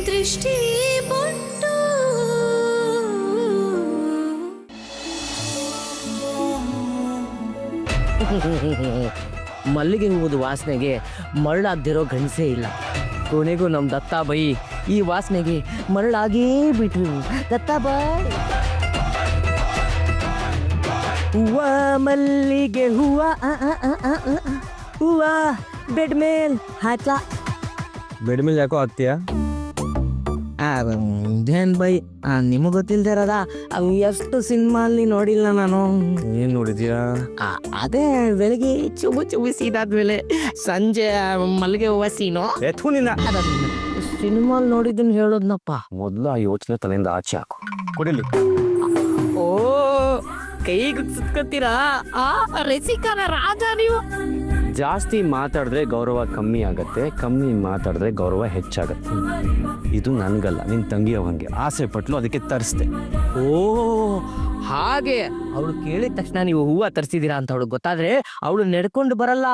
ದೃಷ್ಟಿ ಬೊಟ್ಟು ಮಲ್ಲಿಗೆ ಹೂವುದು ವಾಸನೆಗೆ ಮರಳಾಗ್ದಿರೋ ಗಂಡಸೇ ಇಲ್ಲ. ಕೊನೆಗೂ ನಮ್ಮ ದತ್ತಾಬಾಯಿ ಈ ವಾಸನೆಗೆ ಮರಳಾಗೇ ಬಿಟ್ರು. ದತ್ತಾಬಾಯಿ ಹೂವ ಮಲ್ಲಿಗೆ ಹೂವ ಹೂವ ಬೆಡ್ ಮೇಲ್ ಹಾಕ್ಲಾ. ಬೆಡ್ ಮೇಲೆ ಯಾಕೋ ಆಗ್ತೀಯಾ? ಏನ್ ಬೈ ನಿಮಗೆ ಗೊತ್ತಿಲ್ದಿರದ ಎಷ್ಟು ಸಿನಿಮಾಲ್ಲಿ ನೋಡಿಲ್ಲ ನಾನು. ಏನ್ ನೋಡಿದ್ಯಾ? ಅದೇ ಬೆಳಿಗ್ಗೆ ಚುಬು ಚುಬಿಸಿದಾದ್ಮೇಲೆ ಸಂಜೆ ಮಲ್ಲಿಗೆ ಹೂವ ಸೀನು ಸಿನಿಮಾಲ್ ನೋಡಿದ್ದನ್ನು ಹೇಳೋದ್ನಪ್ಪ. ಮೊದ್ಲು ಆ ಯೋಚನೆ ತಲೆಯಿಂದ ಆಚೆ ಹಾಕು. ಕುಡಿಲಿ. ಓ ಕೈಗೆ ಸುತ್ಕೊತೀರಾ ರಸಿಕನ ರಾಜ ನೀವು. ಜಾಸ್ತಿ ಮಾತಾಡಿದ್ರೆ ಗೌರವ ಕಮ್ಮಿ ಆಗತ್ತೆ, ಕಮ್ಮಿ ಮಾತಾಡಿದ್ರೆ ಗೌರವ ಹೆಚ್ಚಾಗತ್ತೆ. ಇದು ನನ್ಗಲ್ಲ, ನಿನ್ ತಂಗಿಯವಂಗೆ ಆಸೆ ಪಟ್ಲು, ಅದಕ್ಕೆ ತರಿಸ್ದೆ. ಓ ಹಾಗೆ ಅವಳು ಕೇಳಿದ ತಕ್ಷಣ ನೀವು ಹೂವ ತರಿಸಿದೀರಾ ಅಂತ ಅವಳು ಗೊತ್ತಾದ್ರೆ ಅವಳು ನಡ್ಕೊಂಡು ಬರಲ್ಲ,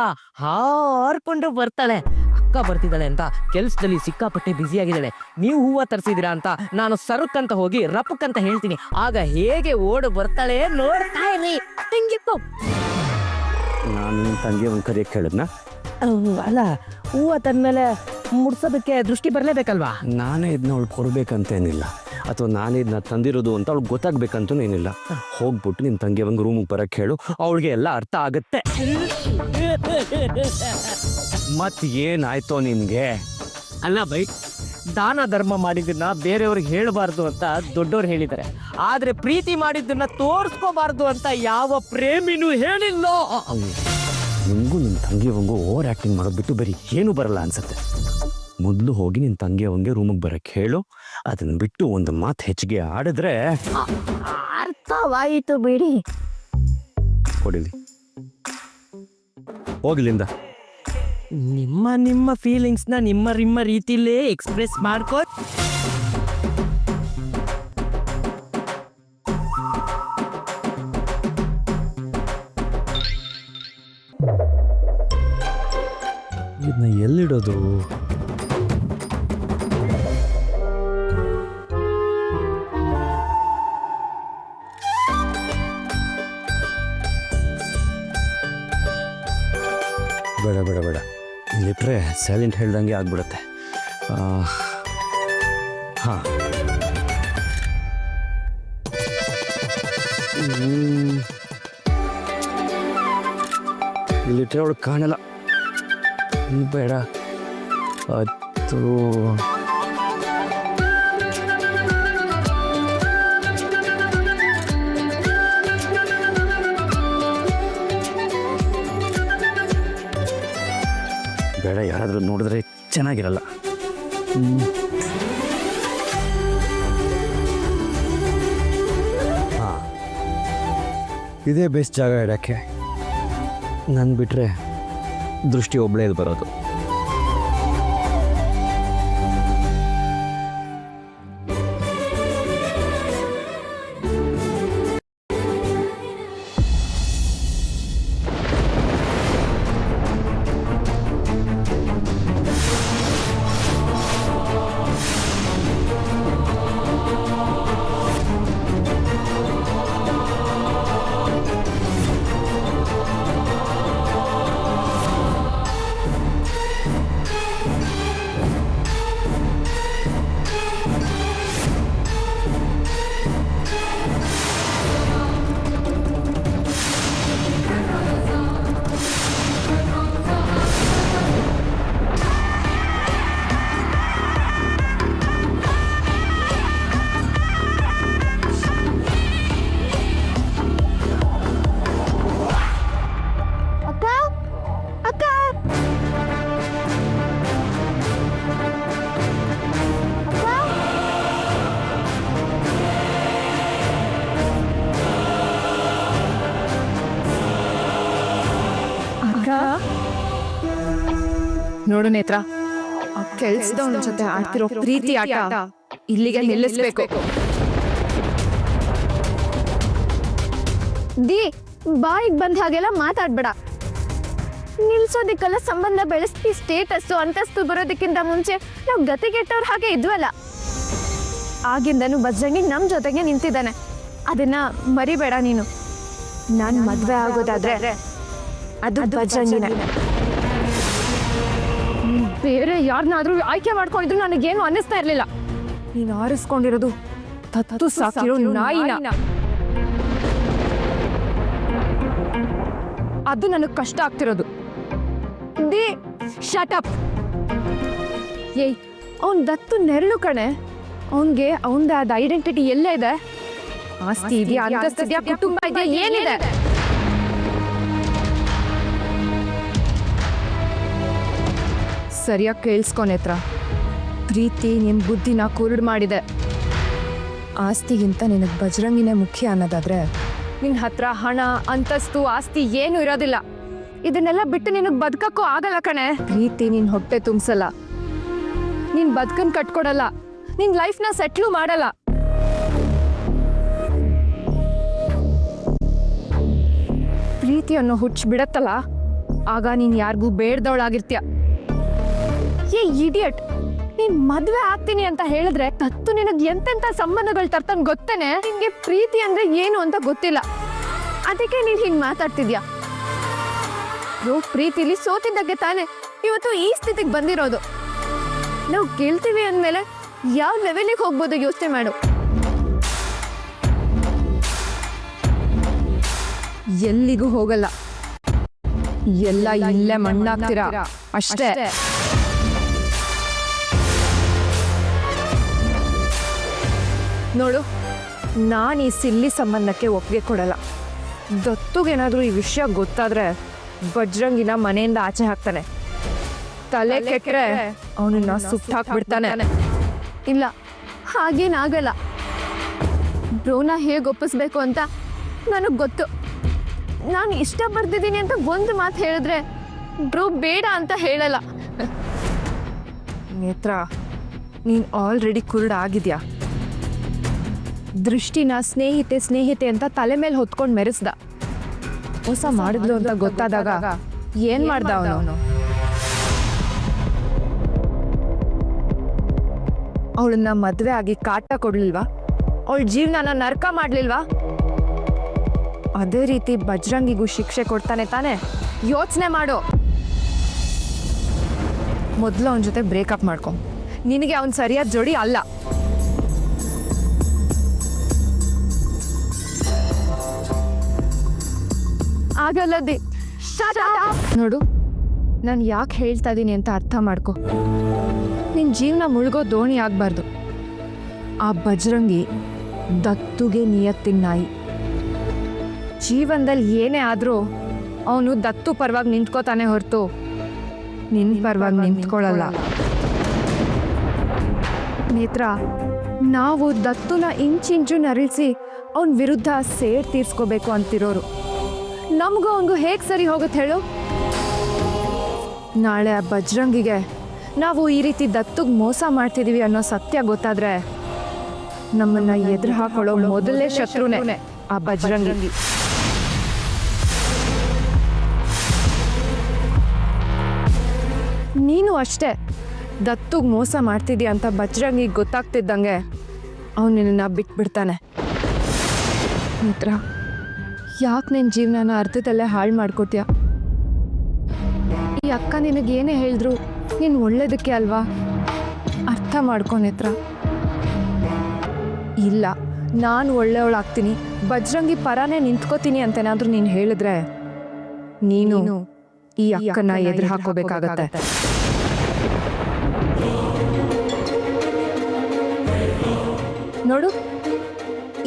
ಹಾರ್ಕೊಂಡು ಬರ್ತಾಳೆ. ಅಕ್ಕ ಬರ್ತಿದ್ದಾಳೆ ಅಂತ ಕೆಲ್ಸದಲ್ಲಿ ಸಿಕ್ಕಾಪಟ್ಟೆ ಬ್ಯುಸಿ ಆಗಿದ್ದಾಳೆ. ನೀವು ಹೂವ ತರಿಸಿದೀರಾ ಅಂತ ನಾನು ಸರುಕ್ಕಂತ ಹೋಗಿ ರಪ್ಪಕ್ಕಂತ ಹೇಳ್ತೀನಿ. ಆಗ ಹೇಗೆ ಓಡು ಬರ್ತಾಳೆ ನೋಡ್ತಾ ಇರಿ. ತಂಗಿತ್ತು ನಾನು ನಿನ್ ತಂಗಿಯವನ್ ಕರೆಯಕ್ಕೆ ಹೇಳಿದ್ನ? ಅಲ್ಲ, ಹೂವ ತಂದ್ಮೇಲೆ ಮುಡ್ಸೋದಕ್ಕೆ ದೃಷ್ಟಿ ಬರ್ಲೇಬೇಕಲ್ವಾ? ನಾನೇ ಇದನ್ನ ಅವಳು ಕೊಡ್ಬೇಕಂತೇನಿಲ್ಲ, ಅಥವಾ ನಾನೇ ಇದನ್ನ ತಂದಿರೋದು ಅಂತ ಅವಳು ಗೊತ್ತಾಗ್ಬೇಕಂತೂ ಏನಿಲ್ಲ. ಹೋಗ್ಬಿಟ್ಟು ನಿನ್ ತಂಗಿಯವಂಗ ರೂಮಿಗೆ ಬರಕ್ ಹೇಳು, ಅವಳಿಗೆ ಎಲ್ಲ ಅರ್ಥ ಆಗತ್ತೆ. ಮತ್ ಏನಾಯ್ತೋ ನಿನ್ಗೆ? ಅಲ್ಲ ಬೈ, ದಾನ ಧರ್ಮ ಮಾಡಿದ್ದನ್ನ ಬೇರೆಯವ್ರಿಗೆ ಹೇಳಬಾರ್ದು ಅಂತ ದೊಡ್ಡವ್ರು ಹೇಳಿದ್ದಾರೆ. ಆದ್ರೆ ಪ್ರೀತಿ ಮಾಡಿದ್ದನ್ನ ತೋರ್ಸ್ಕೋಬಾರ್ದು ಅಂತ ಯಾವ ಪ್ರೇಮಿನೂ ಹೇಳಿಲ್ಲ. ನಿಮ್ಗೂ ನಿನ್ ತಂಗಿಯವಂಗೂ ಓವರ್ ಆಕ್ಟಿಂಗ್ ಮಾಡೋದು ಬಿಟ್ಟು ಬರೀ ಏನು ಬರಲ್ಲ ಅನ್ಸತ್ತೆ. ಮೊದ್ಲು ಹೋಗಿ ನಿನ್ ತಂಗಿಯವಂಗೆ ರೂಮಿಗೆ ಬರಕ್ ಹೇಳು. ಅದನ್ನ ಬಿಟ್ಟು ಒಂದು ಮಾತು ಹೆಚ್ಚಿಗೆ ಆಡಿದ್ರೆ ಅರ್ಥವಾಯಿತು ಬಿಡಿ. ಕೊಡಿಲಿ, ಹೋಗ್ಲಿಂದ. ನಿಮ್ಮ ಫೀಲಿಂಗ್ಸ್ನ ನಿಮ್ಮ ರೀತಿಲೇ ಎಕ್ಸ್ಪ್ರೆಸ್ ಮಾಡ್ಕೋ. ಇದನ್ನ ಎಲ್ಲಿಡೋದು? ಬೇಡ ಬೇಡ ಬೇಡ, ಇಲ್ಲಿಟ್ರೆ ಸೈಲೆಂಟ್ ಹೇಳ್ದಂಗೆ ಆಗ್ಬಿಡುತ್ತೆ. ಹಾ, ಇಲ್ಲಿಟ್ರೆ ಅವಳು ಕಾಣಲ್ಲ. ಬೇಡ, ಅದು ಬೇಡ, ಯಾರಾದ್ರೂ ನೋಡಿದ್ರೆ ಚೆನ್ನಾಗಿರಲ್ಲ. ಹಾ, ಇದೇ ಬೆಸ್ಟ್ ಜಾಗ ಇಡಕ್ಕೆ. ನಾನು ಬಿಟ್ರೆ ದೃಷ್ಟಿ ಒಬ್ಳೇ ಬರೋದು. ನೋಡು ನೇತ್ರ, ಕೆಲ್ಸದವನ ಜೊತೆ ಆಡ್ತಿರೋ ಪ್ರೀತಿ ಆಟ ಇಲ್ಲಿಗೆ ನಿಲ್ಲಿಸ್ಬೇಕು. ದಿ ಬಾಯಿಗೆ ಬಂದ ಹಾಗೆಲ್ಲ ಮಾತಾಡ್ಬೇಡ. ನಿಲ್ಸೋದಿಕ್ಕೆಲ್ಲ ಸಂಬಂಧ ಬೆಳೆಸ್ತಿ ಸ್ಟೇಟಸ್ಸು ಅಂತಸ್ತು ಬರೋದಕ್ಕಿಂತ ಮುಂಚೆ ನಾವು ಗತಿಗೆಟ್ಟವ್ರು ಹಾಗೆ ಇದ್ವಲ್ಲ. ಆಗಿಂದನು ಬಜ್ರಂಗಿ ನಮ್ಮ ಜೊತೆಗೆ ನಿಂತಿದ್ದಾನೆ, ಅದನ್ನ ಮರಿಬೇಡ ನೀನು. ನಾನು ಮದ್ವೆ ಆಗೋದಾದ್ರೆ ಅದು ಬಜ್ರಂಗಿನೇ. ಬೇರೆ ಯಾರನ್ನಾದ್ರೂ ಆಯ್ಕೆ ಮಾಡ್ಕೊಂಡಿದ್ರು ನನಗೇನು ಅನ್ನಿಸ್ತಾ ಇರ್ಲಿಲ್ಲ. ನೀನು ಆರಿಸ್ಕೊಂಡಿರೋದು ತತ್ತು ಸಾಕಿರೋ ನಾಯಿನ. ಅದು ನನಗೆ ಕಷ್ಟ ಆಗ್ತಿರೋದು. ದೇ ಶಟ್ ಅಪ್. ಏಯ್, ಅವನ್ ದತ್ತು ನೆರಳು ಕಣೆ. ಅವನ್ಗೆ ಅವನದಾದ ಐಡೆಂಟಿಟಿ ಎಲ್ಲ ಇದೆ. ಆಸ್ತಿ ಇದೆಯಾ, ಅಂತಸ್ತು ಇದೆಯಾ, ಕುಟುಂಬ ಇದೆಯಾ, ಏನಿದೆ? ಸರಿಯಾಗಿ ಕೇಳಿಸ್ಕೊ ನೇತ್ರ. ಪ್ರೀತಿ ನಿನ್ ಬುದ್ಧಿನ ಕುರುಡು ಮಾಡಿದೆ. ಆಸ್ತಿಗಿಂತ ನಿನಗೆ ಬಜರಂಗಿನೇ ಮುಖ್ಯ ಅನ್ನೋದಾದ್ರೆ ನಿನ್ ಹತ್ರ ಹಣ, ಅಂತಸ್ತು, ಆಸ್ತಿ ಏನು ಇರೋದಿಲ್ಲ. ಇದನ್ನೆಲ್ಲ ಬಿಟ್ಟು ನಿನಗೆ ಬದುಕಕ್ಕೂ ಆಗಲ್ಲ ಕಣೆ. ಪ್ರೀತಿ ನಿನ್ ಹೊಟ್ಟೆ ತುಂಬಿಸಲ್ಲ, ನಿನ್ ಬದುಕನ್ ಕಟ್ಕೊಡಲ್ಲ, ನಿನ್ ಲೈಫ್ನ ಸೆಟ್ಲು ಮಾಡಲ್ಲ. ಪ್ರೀತಿಯನ್ನು ಹುಚ್ಚು ಬಿಡತ್ತಲ್ಲ, ಆಗ ನೀನ್ ಯಾರಿಗೂ ಬೇಡ್ದವಳಾಗಿರ್ತೀಯ. ಏ ಇಡಿಯಟ್, ನೀನ್ ಮದ್ವೆ ಆಗ್ತೀನಿ ಅಂತ ಹೇಳಿದ್ರೆ ತತ್ತು ನಿನಗ್ ಎಂತೆಂತ ಸಂಬಂಧಗಳು ತರ್ತಾನೆ ಗೊತ್ತೇನೆ. ನಿನ್ಗೆ ಪ್ರೀತಿ ಅಂದ್ರೆ ಏನು ಅಂತ ಗೊತ್ತಿಲ್ಲ, ಅದಕ್ಕೆ ನೀನ್ ಹಿಂಗ್ ಮಾತಾಡ್ತಿದ್ಯಾ. ಪ್ರೀತಿಲಿ ಸೋತಿದ್ದಕ್ಕೆ ತಾನೆ ಇವತ್ತು ಈ ಸ್ಥಿತಿಗೆ ಬಂದಿರೋದು. ನಾವು ಗೆಲ್ತೀವಿ ಅಂದ್ಮೇಲೆ ಯಾವ ಲೆವೆಲಿಗೆ ಹೋಗ್ಬೋದು ಯೋಚನೆ ಮಾಡು. ಎಲ್ಲಿಗೂ ಹೋಗಲ್ಲ, ಎಲ್ಲ ಇಲ್ಲೇ ಮಣ್ಣಾಗ್ತೀರಾ ಅಷ್ಟೇ. ನೋಡು, ನಾನು ಈ ಸಿಲ್ಲಿ ಸಂಬಂಧಕ್ಕೆ ಒಪ್ಪಿಗೆ ಕೊಡಲ್ಲ. ದತ್ತುಗೇನಾದ್ರೂ ಈ ವಿಷಯ ಗೊತ್ತಾದ್ರೆ ಬಜ್ರಂಗಿನ ಮನೆಯಿಂದ ಆಚೆ ಹಾಕ್ತಾನೆ. ತಲೆ ಕೆಟ್ಟರೆ ಅವನನ್ನ ಸುಟ್ಟು ಹಾಕ್ಬಿಡ್ತಾನೆ. ಇಲ್ಲ, ಹಾಗೇನಾಗಲ್ಲ. ಬ್ರೋನ ಹೇಗೆ ಒಪ್ಪಿಸ್ಬೇಕು ಅಂತ ನನಗೆ ಗೊತ್ತು. ನಾನು ಇಷ್ಟಪಡ್ತಿದ್ದೀನಿ ಅಂತ ಒಂದು ಮಾತು ಹೇಳಿದ್ರೆ ಬ್ರೋ ಬೇಡ ಅಂತ ಹೇಳಲ್ಲ. ನೇತ್ರ, ನೀನು ಆಲ್ರೆಡಿ ಕುರುಡ ಆಗಿದ್ಯಾ. ದೃಷ್ಟಿನ ಸ್ನೇಹಿತೆ ಸ್ನೇಹಿತೆ ಅಂತ ತಲೆ ಮೇಲೆ ಹೊತ್ಕೊಂಡು ಮೆರೆಸ್ದ. ಮೋಸ ಮಾಡಿದ್ಲು ಅಂತ ಗೊತ್ತಾದಾಗ ಏನ್ ಮಾಡ್ದ ಅವನು? ಅವಳನ್ನ ಮದ್ವೆ ಆಗಿ ಕಾಟ ಕೊಡ್ಲಿಲ್ವಾ? ಅವಳ ಜೀವನನ ನರ್ಕ ಮಾಡ್ಲಿಲ್ವಾ? ಅದೇ ರೀತಿ ಬಜ್ರಂಗಿಗೂ ಶಿಕ್ಷೆ ಕೊಡ್ತಾನೆ ತಾನೆ. ಯೋಚನೆ ಮಾಡು. ಮೊದಲು ಅವನ ಜೊತೆ ಬ್ರೇಕಪ್ ಮಾಡ್ಕೊ. ನಿನಗೆ ಅವನ್ ಸರಿಯಾದ ಜೋಡಿ ಅಲ್ಲ. ಆಗಲ್ಲದೆ ನೋಡು, ನಾನು ಯಾಕೆ ಹೇಳ್ತಾ ಇದ್ದೀನಿ ಅಂತ ಅರ್ಥ ಮಾಡ್ಕೊ. ನಿನ್ನ ಜೀವನ ಮುಳುಗೋ ದೋಣಿ ಆಗಬಾರ್ದು. ಆ ಬಜರಂಗಿ ದತ್ತುಗೆ ನಿಯತ್ತಿನ ನಾಯಿ. ಜೀವನದಲ್ಲಿ ಏನೇ ಆದರೂ ಅವನು ದತ್ತು ಪರವಾಗಿ ನಿಂತ್ಕೋತಾನೆ ಹೊರತು ನಿನ್ನ ಪರವಾಗಿ ನಿಂತ್ಕೊಳ್ಳಲ್ಲ. ನೇತ್ರ, ನಾವು ದತ್ತುನ ಇಂಚಿಂಚು ನರಳಿಸಿ ಅವನ ವಿರುದ್ಧ ಸೇಡ್ ತೀರ್ಸ್ಕೋಬೇಕು ಅಂತಿರೋರು. ನಮಗೂ ಅವನಿಗೂ ಹೇಗೆ ಸರಿ ಹೋಗುತ್ತೆ ಹೇಳು? ನಾಳೆ ಆ ಬಜ್ರಂಗಿಗೆ ನಾವು ಈ ರೀತಿ ದತ್ತುಗೆ ಮೋಸ ಮಾಡ್ತಿದೀವಿ ಅನ್ನೋ ಸತ್ಯ ಗೊತ್ತಾದ್ರೆ ನಮ್ಮನ್ನ ಎದುರು ಹಾಕೊಳ್ಳೋ ಮೊದಲನೇ ಶತ್ರುನೇ ಆ ಬಜ್ರಂಗಿ. ನೀನು ಅಷ್ಟೇ. ದತ್ತುಗೆ ಮೋಸ ಮಾಡ್ತಿದ್ದೀಯ ಅಂತ ಬಜ್ರಂಗಿಗೆ ಗೊತ್ತಾಗ್ತಿದ್ದಂಗೆ ಅವನು ನಿನ್ನ ಬಿಟ್ಬಿಡ್ತಾನೆ. ಮಿತ್ರ, ಯಾಕೆ ನಿನ್ನ ಜೀವನನ ಅರ್ಥದಲ್ಲೇ ಹಾಳು ಮಾಡ್ಕೊತೀಯ? ಈ ಅಕ್ಕ ನಿನಗೇನೇ ಹೇಳಿದ್ರು ನೀನು ಒಳ್ಳೇದಕ್ಕೆ ಅಲ್ವಾ? ಅರ್ಥ ಮಾಡ್ಕೊ ನೇತ್ರ. ಇಲ್ಲ, ನಾನು ಒಳ್ಳೆಯವಳಾಗ್ತೀನಿ, ಬಜ್ರಂಗಿ ಪರಾನೇ ನಿಂತ್ಕೋತೀನಿ ಅಂತೇನಾದ್ರೂ ನೀನು ಹೇಳಿದ್ರೆ ನೀನು ಈ ಅಕ್ಕನ ಎದುರು ಹಾಕೋಬೇಕಾಗತ್ತೆ. ನೋಡು,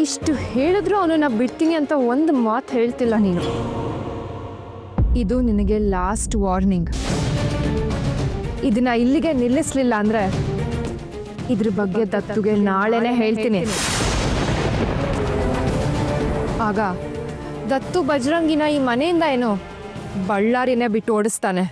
ಇಷ್ಟು ಹೇಳಿದ್ರು ಅವನನ್ನ ಬಿಡ್ತೀನಿ ಅಂತ ಒಂದು ಮಾತು ಹೇಳ್ತಿಲ್ಲ ನೀನು. ಇದು ನಿನಗೆ ಲಾಸ್ಟ್ ವಾರ್ನಿಂಗ್. ಇದನ್ನ ಇಲ್ಲಿಗೆ ನಿಲ್ಲಿಸ್ಲಿಲ್ಲ ಅಂದ್ರೆ ಇದ್ರ ಬಗ್ಗೆ ದತ್ತುಗೆ ನಾಳೆನೇ ಹೇಳ್ತೀನಿ. ಆಗ ದತ್ತು ಬಜರಂಗಿನ ಈ ಮನೆಯಿಂದ ಏನೋ ಬಳ್ಳಾರಿನೇ ಬಿಟ್ಟು ಓಡಿಸ್ತಾನೆ.